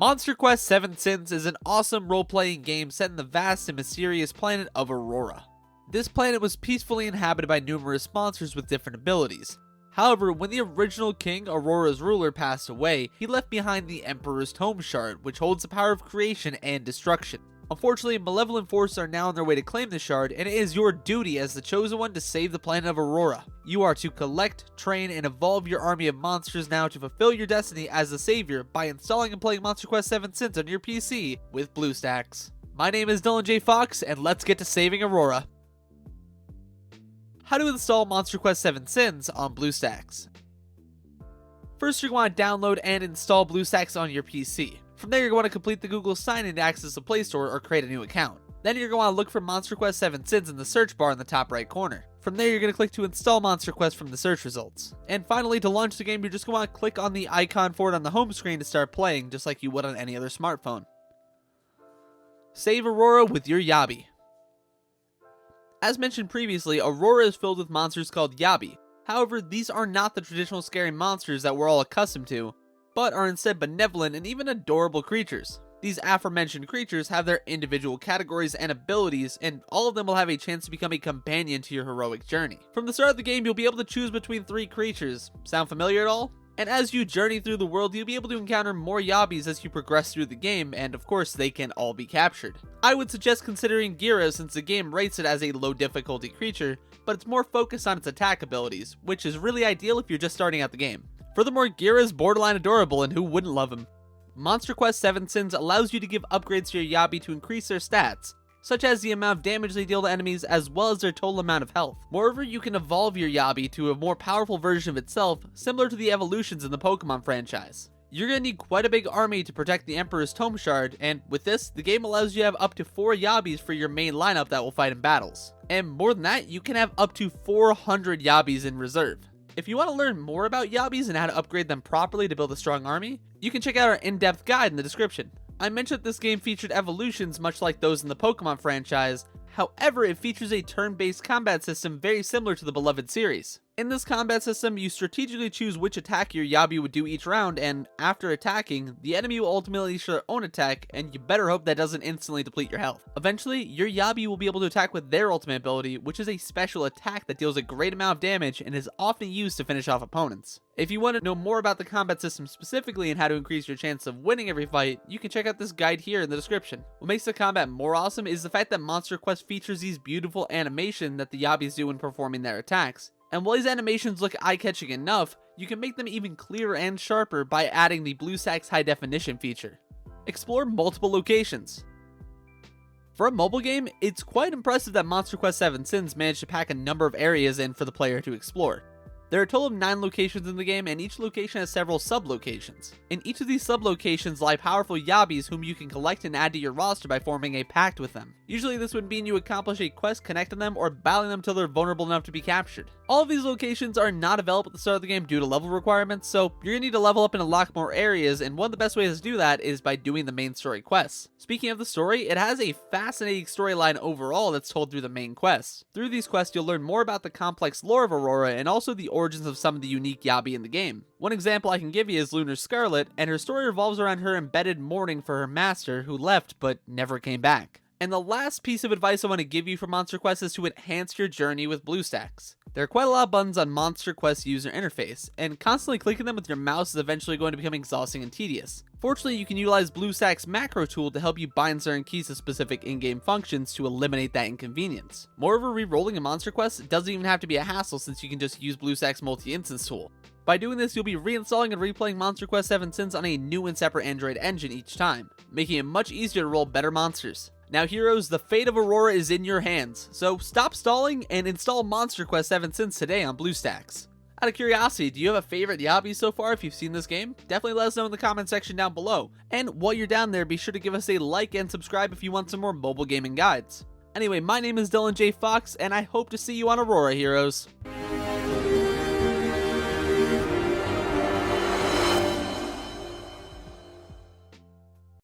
Monster Quest 7 Sins is an awesome role-playing game set in the vast and mysterious planet of Aurora. This planet was peacefully inhabited by numerous monsters with different abilities. However, when the original king, Aurora's ruler, passed away, he left behind the Emperor's Tome Shard, which holds the power of creation and destruction. Unfortunately, malevolent forces are now on their way to claim the shard, and it is your duty as the chosen one to save the planet of Aurora. You are to collect, train, and evolve your army of monsters now to fulfill your destiny as the savior by installing and playing Monster Quest 7 Sins on your PC with BlueStacks. My name is Dylan J. Fox, and let's get to saving Aurora. How to install Monster Quest 7 Sins on BlueStacks. First, you're going to download and install BlueStacks on your PC. From there, you're going to complete the Google sign-in to access the Play Store or create a new account. Then you're going to look for Monster Quest 7 Sins in the search bar in the top right corner. From there, you're going to click to install Monster Quest from the search results. And finally, to launch the game, you're just going to click on the icon for it on the home screen to start playing, just like you would on any other smartphone. Save Aurora with your Yabi. As mentioned previously, Aurora is filled with monsters called Yabi. However, these are not the traditional scary monsters that we're all accustomed to, but are instead benevolent and even adorable creatures. These aforementioned creatures have their individual categories and abilities, and all of them will have a chance to become a companion to your heroic journey. From the start of the game, you'll be able to choose between 3 creatures. Sound familiar at all? And as you journey through the world, you'll be able to encounter more Yabis as you progress through the game, and of course, they can all be captured. I would suggest considering Gira since the game rates it as a low difficulty creature, but it's more focused on its attack abilities, which is really ideal if you're just starting out the game. Furthermore, Gira is borderline adorable, and who wouldn't love him? Monster Quest 7 Sins allows you to give upgrades to your Yabi to increase their stats, such as the amount of damage they deal to enemies as well as their total amount of health. Moreover, you can evolve your Yabi to a more powerful version of itself, similar to the evolutions in the Pokemon franchise. You're going to need quite a big army to protect the Emperor's Tome Shard, and with this, the game allows you to have up to 4 Yabis for your main lineup that will fight in battles. And more than that, you can have up to 400 Yabis in reserve. If you want to learn more about Yabis and how to upgrade them properly to build a strong army, you can check out our in-depth guide in the description. I mentioned that this game featured evolutions much like those in the Pokemon franchise, however it features a turn-based combat system very similar to the beloved series. In this combat system, you strategically choose which attack your Yabi would do each round, and after attacking, the enemy will ultimately issue their own attack, and you better hope that doesn't instantly deplete your health. Eventually, your Yabi will be able to attack with their ultimate ability, which is a special attack that deals a great amount of damage and is often used to finish off opponents. If you want to know more about the combat system specifically and how to increase your chance of winning every fight, you can check out this guide here in the description. What makes the combat more awesome is the fact that Monster Quest features these beautiful animations that the Yabis do when performing their attacks. And while these animations look eye-catching enough, you can make them even clearer and sharper by adding the BlueStacks High Definition feature. Explore multiple locations. For a mobile game, it's quite impressive that Monster Quest 7 Sins managed to pack a number of areas in for the player to explore. There are a total of 9 locations in the game, and each location has several sub-locations. In each of these sub-locations lie powerful Yabis whom you can collect and add to your roster by forming a pact with them. Usually this would mean you accomplish a quest connecting them or battling them till they're vulnerable enough to be captured. All of these locations are not available at the start of the game due to level requirements, so you're going to need to level up and unlock more areas, and one of the best ways to do that is by doing the main story quests. Speaking of the story, it has a fascinating storyline overall that's told through the main quests. Through these quests, you'll learn more about the complex lore of Aurora and also the origins of some of the unique Yabi in the game. One example I can give you is Lunar Scarlet, and her story revolves around her embedded mourning for her master who left but never came back. And the last piece of advice I want to give you for Monster Quest is to enhance your journey with BlueStacks. There are quite a lot of buttons on Monster Quest user interface, and constantly clicking them with your mouse is eventually going to become exhausting and tedious. Fortunately, you can utilize BlueStacks macro tool to help you bind certain keys to specific in-game functions to eliminate that inconvenience. Moreover, re-rolling a Monster Quest doesn't even have to be a hassle since you can just use BlueStacks multi-instance tool. By doing this, you'll be reinstalling and replaying Monster Quest 7 Sins on a new and separate Android engine each time, making it much easier to roll better monsters. Now heroes, the fate of Aurora is in your hands, so stop stalling and install Monster Quest 7 Sins today on BlueStacks. Out of curiosity, do you have a favorite Yabi so far if you've seen this game? Definitely let us know in the comment section down below. And while you're down there, be sure to give us a like and subscribe if you want some more mobile gaming guides. Anyway, my name is Dylan J. Fox, and I hope to see you on Aurora, heroes.